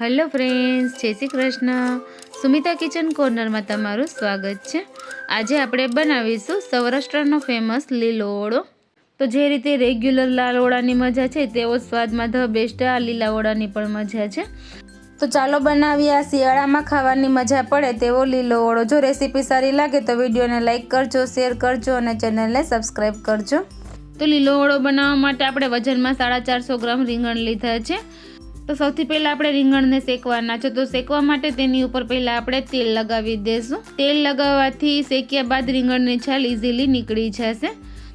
Hello friends, જય Shri Krishna. Sumita kitchen કોર્નરમાં તમારું સ્વાગત છે. આજે આપણે બનાવીશું સૌરાષ્ટ્રનો ફેમસ લીલો ઓળો. તો જે રીતે રેગ્યુલર લાલ ઓળાની મજા છે તેવો સ્વાદમાં ધ બેસ્ટ આ લીલા ઓળાની પણ મજા છે. તો ચાલો બનાવીએ આ શિયાળામાં ખાવાની મજા પડે તેવો લીલો ઓળો. જો રેસીપી સારી લાગે તો વિડીયોને લાઇક કરજો, શેર કરજો અને ચેનલને સબસ્ક્રાઈબ કરજો. તો લીલો ઓળો બનાવવા માટે આપણે વજનમાં 450 ગ્રામ રીંગણ લીધા છે. તો સૌથી પહેલાં આપણે રીંગણને શેકવાના છે. તો શેકવા માટે તેની ઉપર પહેલાં આપણે તેલ લગાવી દઈશું. તેલ લગાવવાથી શેક્યા બાદ રીંગણની છાલ ઇઝીલી નીકળી જશે.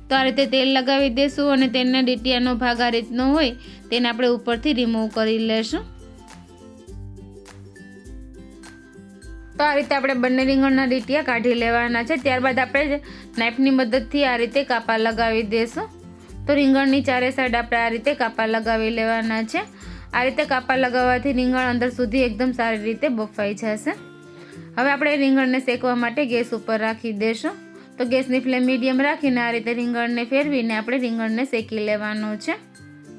તો આ રીતે તેલ લગાવી દઈશું અને તેના ડીટીયાનો ભાગ આ રીતનો હોય તેને આપણે ઉપરથી રિમૂવ કરી લેશું. તો આ રીતે આપણે બંને રીંગણના ડીટીયા કાઢી લેવાના છે. ત્યારબાદ આપણે નાઇફની મદદથી આ રીતે કાપા લગાવી દઈશું. તો રીંગણની ચારે સાઈડ આપણે આ રીતે કાપા લગાવી લેવાના છે. આ રીતે કાપા લગાવવાથી રીંગણ અંદર સુધી એકદમ સારી રીતે બફાઈ જશે. હવે આપણે રીંગણને શેકવા માટે ગેસ ઉપર રાખી દઈશું. તો ગેસની ફ્લેમ મીડિયમ રાખીને આ રીતે રીંગણને ફેરવીને આપણે રીંગણને શેકી લેવાનું છે.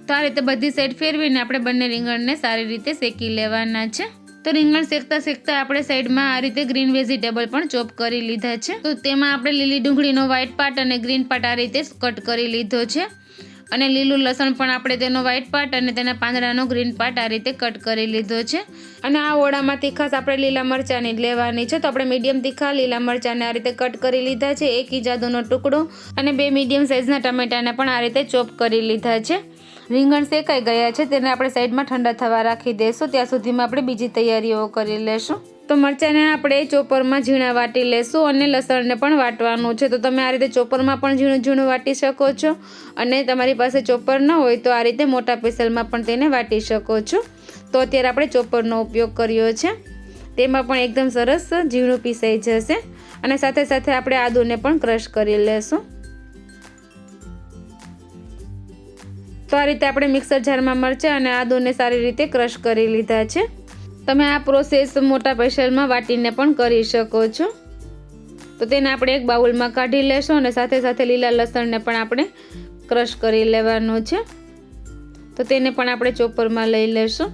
તો આ રીતે બધી સાઈડ ફેરવીને આપણે બંને રીંગણને સારી રીતે શેકી લેવાના છે. તો રીંગણ શેકતા શેકતા આપણે સાઈડમાં આ રીતે ગ્રીન વેજીટેબલ પણ ચોપ કરી લીધા છે. તો તેમાં આપણે લીલી ડુંગળીનો વ્હાઈટ પાર્ટ અને ગ્રીન પાર્ટ આ રીતે કટ કરી લીધો છે. અને લીલું લસણ પણ આપણે તેનો વ્હાઈટ પાર્ટ અને તેના પાંદડાનો ગ્રીન પાર્ટ આ રીતે કટ કરી લીધો છે. અને આ ઓળામાં તીખાશ આપણે લીલા મરચાંની જ લેવાની છે. તો આપણે મીડિયમ તીખા લીલા મરચાંને આ રીતે કટ કરી લીધા છે. 1 ઇંચ આદુનો ટુકડો અને 2 મીડિયમ સાઇઝના ટમેટાને પણ આ રીતે ચોપ કરી લીધા છે. રીંગણ શેકાઈ ગયા છે તેને આપણે સાઈડમાં ઠંડા થવા રાખી દઈશું. ત્યાં સુધીમાં આપણે બીજી તૈયારીઓ કરી લેશું. તો મરચાંને આપણે ચોપરમાં ઝીણા વાટી લેશું અને લસણને પણ વાટવાનું છે. તો તમે આ રીતે ચોપરમાં પણ ઝીણું ઝીણું વાટી શકો છો અને તમારી પાસે ચોપર ન હોય તો આ રીતે મોટા પેસલમાં પણ તેને વાટી શકો છો. તો અત્યારે આપણે ચોપરનો ઉપયોગ કર્યો છે. તેમાં પણ એકદમ સરસ ઝીણું પીસાઈ જશે. અને સાથે સાથે આપણે આદુને પણ ક્રશ કરી લેશું. તો આ રીતે આપણે મિક્સર જારમાં મરચાં અને આદુને સારી રીતે ક્રશ કરી લીધા છે. તમે આ પ્રોસેસ મોટા પેસલમાં વાટીને પણ કરી શકો છો. તો તેને આપણે એક બાઉલમાં કાઢી લેશું અને સાથે સાથે લીલા લસણને પણ આપણે ક્રશ કરી લેવાનું છે. તો તેને પણ આપણે ચોપરમાં લઈ લેશું.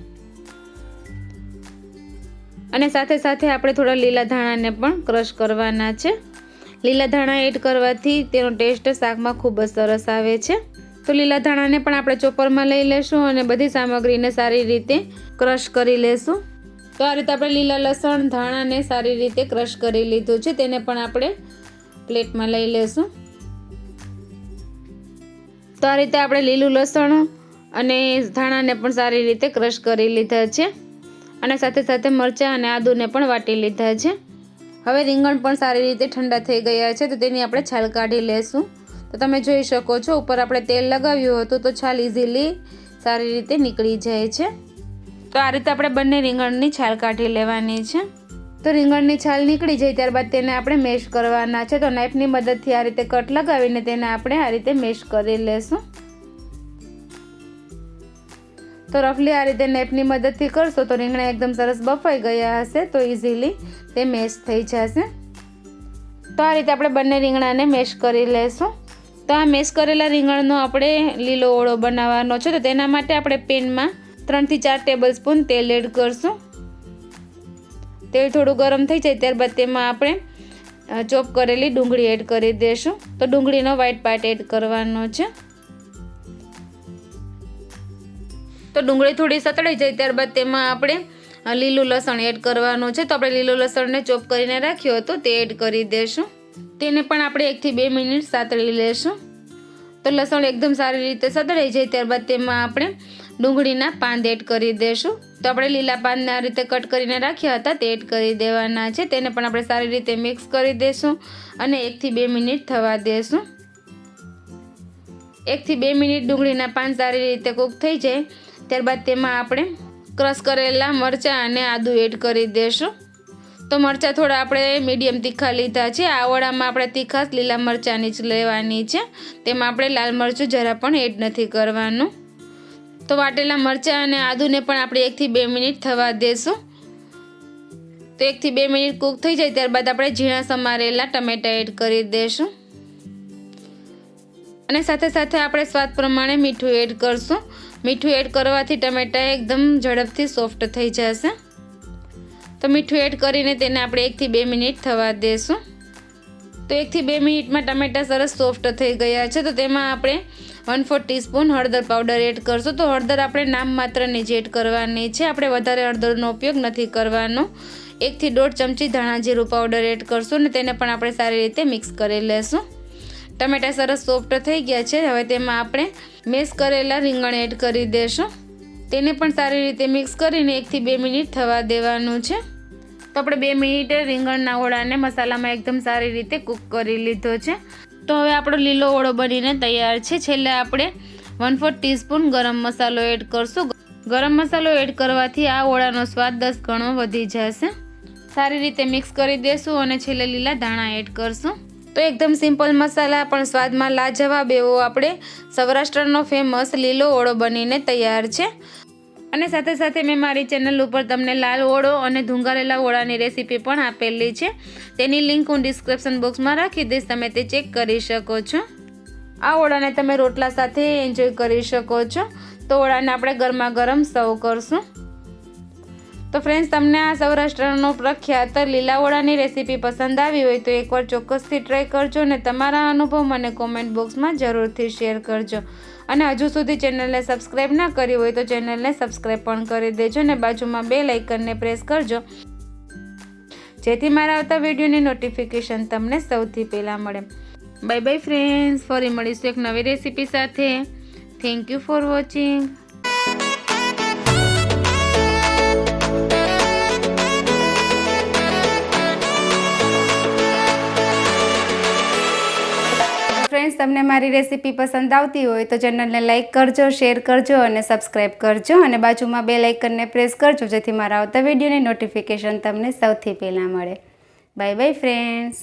અને સાથે સાથે આપણે થોડા લીલા ધાણાને પણ ક્રશ કરવાના છે. લીલા ધાણા એડ કરવાથી તેનો ટેસ્ટ શાકમાં ખૂબ જ સરસ આવે છે. તો લીલા ધાણાને પણ આપણે ચોપરમાં લઈ લેશું અને બધી સામગ્રીને સારી રીતે ક્રશ કરી લેશું. તો આ રીતે આપણે લીલા લસણ ધાણાને સારી રીતે ક્રશ કરી લીધું છે. તેને પણ આપણે પ્લેટમાં લઈ લેશું. તો આ રીતે આપણે લીલું લસણ અને ધાણાને પણ સારી રીતે ક્રશ કરી લીધા છે. અને સાથે સાથે મરચાં અને આદુને પણ વાટી લીધા છે. હવે રીંગણ પણ સારી રીતે ઠંડા થઈ ગયા છે. તો તેની આપણે છાલ કાઢી લેશું. તો તમે જોઈ શકો છો ઉપર આપણે તેલ લગાવ્યું હતું તો છાલ ઇઝીલી સારી રીતે નીકળી જાય છે. તો આ રીતે આપણે બંને રીંગણની છાલ કાઢી લેવાની છે. તો રીંગણની છાલ નીકળી જાય ત્યારબાદ તેને આપણે મેશ કરવાના છે. તો નાઇફની મદદથી આ રીતે કટ લગાવીને તેને આપણે આ રીતે મેશ કરી લેશું. તો રફલી આ રીતે નાઇફની મદદથી કરશો તો રીંગણા એકદમ સરસ બફાઈ ગયા હશે. તો ઇઝીલી તે મેશ થઈ જશે. તો આ રીતે આપણે બંને રીંગણાને મેશ કરી લેશું. તો આ મેશ કરેલા રીંગણનો આપણે લીલો ઓળો બનાવવાનો છે. તો તેના માટે આપણે પેનમાં 3 થી 4 ટેબલ સ્પૂન તેલ એડ કરશું. તેલ થોડું ગરમ થઈ જાય ત્યારબાદ તેમાં આપણે ચોપ કરેલી ડુંગળી એડ કરી દઈશું. તો ડુંગળીનો વ્હાઈટ પાર્ટ એડ કરવાનો છે. તો ડુંગળી થોડી સતળાઈ જાય ત્યારબાદ તેમાં આપણે લીલું લસણ એડ કરવાનું છે. તો આપણે લીલું લસણને ચોપ કરીને રાખ્યો હતો તે એડ કરી દઈશું. તેને પણ આપણે 1 થી 2 મિનિટ સાતળી લેશું. તો લસણ એકદમ સારી રીતે સતળાઈ જાય ત્યારબાદ તેમાં આપણે ડુંગળીના પાન એડ કરી દઈશું. તો આપણે લીલા પાનને આ રીતે કટ કરીને રાખ્યા હતા તે એડ કરી દેવાના છે. તેને પણ આપણે સારી રીતે મિક્સ કરી દઈશું અને 1 થી 2 મિનિટ થવા દઈશું. 1 થી 2 મિનિટ ડુંગળીના પાન સારી રીતે કૂક થઈ જાય ત્યારબાદ તેમાં આપણે ક્રશ કરેલા મરચાં અને આદુ એડ કરી દઈશું. તો મરચાં થોડા આપણે મીડિયમ તીખા લીધા છે. આ ઓળામાં આપણે તીખાશ લીલા મરચાંની જ લેવાની છે. તેમાં આપણે લાલ મરચું જરા પણ એડ નથી કરવાનું. તો વાટેલા મરચાં અને આદુને પણ આપણે 1 થી 2 મિનિટ થવા દેશું. તો 1 થી 2 મિનિટ કૂક થઈ જાય ત્યારબાદ આપણે ઝીણા સમારેલા ટમેટા એડ કરી દઈશું. અને સાથે સાથે આપણે સ્વાદ પ્રમાણે મીઠું એડ કરશું. મીઠું એડ કરવાથી ટમેટા એકદમ ઝડપથી સોફ્ટ થઈ જશે. તો મીઠું એડ કરીને તેને આપણે 1 થી 2 મિનિટ થવા દેશું. તો 1 થી 2 મિનિટમાં ટમેટા સરસ સોફ્ટ થઈ ગયા છે. તો તેમાં આપણે 1/4 ટીસ્પૂન હળદર પાવડર એડ કરશું. તો હળદર આપણે નામ માત્રની જ એડ કરવાની છે, આપણે વધારે હળદરનો ઉપયોગ નથી કરવાનો. 1 થી 1.5 ચમચી ધાણા જીરું પાવડર એડ કરશું અને તેને પણ આપણે સારી રીતે મિક્સ કરી લેશું. ટમેટા સરસ સોફ્ટ થઈ ગયા છે. હવે તેમાં આપણે મેશ કરેલા રીંગણ એડ કરી દેશું. તેને પણ સારી રીતે મિક્સ કરીને 1 થી 2 મિનિટ થવા દેવાનું છે. તો આપણે 2 મિનિટે રીંગણના ઓળાને મસાલામાં એકદમ સારી રીતે કૂક કરી લીધો છે. તો હવે આપણો લીલો ઓળો બનીને તૈયાર છે. છેલ્લે આપણે 1/4 ટીસ્પૂન ગરમ મસાલો એડ કરશું. ગરમ મસાલો એડ કરવાથી આ ઓળાનો સ્વાદ 10 ગણો વધી જશે. સારી રીતે મિક્સ કરી દેશું અને છેલ્લે લીલા ધાણા એડ કરશું. તો એકદમ સિમ્પલ મસાલા પણ સ્વાદમાં લાજવાબ એવો આપણે સૌરાષ્ટ્રનો ફેમસ લીલો ઓળો બનીને તૈયાર છે. અને સાથે સાથે મેં મારી ચેનલ ઉપર તમને લાલ ઓળો અને ધુંગારેલા ઓળાની રેસીપી પણ આપેલી છે. તેની લિંક હું ડિસ્ક્રિપ્શન બોક્સમાં રાખી દઈશ, તમે તે ચેક કરી શકો છો. આ ઓળાને તમે રોટલા સાથે એન્જોય કરી શકો છો. તો ઓળાને આપણે ગરમા ગરમ સર્વ કરશું. તો ફ્રેન્ડ્સ, તમને આ સૌરાષ્ટ્રનો પ્રખ્યાત લીલા ઓળાની રેસીપી પસંદ આવી હોય તો એકવાર ચોક્કસથી ટ્રાય કરજો અને તમારા અનુભવ મને કોમેન્ટ બોક્સમાં જરૂરથી શેર કરજો. અને હજુ સુધી ચેનલને સબસ્ક્રાઈબ ના કરી હોય તો ચેનલને સબસ્ક્રાઈબ પણ કરી દેજો અને બાજુમાં બેલ આઇકનને પ્રેસ કરજો, જેથી મારા આવતા વિડીયોની નોટિફિકેશન તમને સૌથી પહેલાં મળે. બાય બાય ફ્રેન્ડ્સ, ફરી મળીશું એક નવી રેસીપી સાથે. Thank you for watching. Friends, તમને મારી રેસીપી પસંદ આવતી હોય તો ચેનલને લાઇક કરજો, શેર કરજો અને સબસ્ક્રાઈબ કરજો અને બાજુમાં બેલ આઇકનને પ્રેસ કરજો, જેથી મારા આવતા વિડીયોની નોટિફિકેશન તમને સૌથી પહેલાં મળે. Bye bye friends.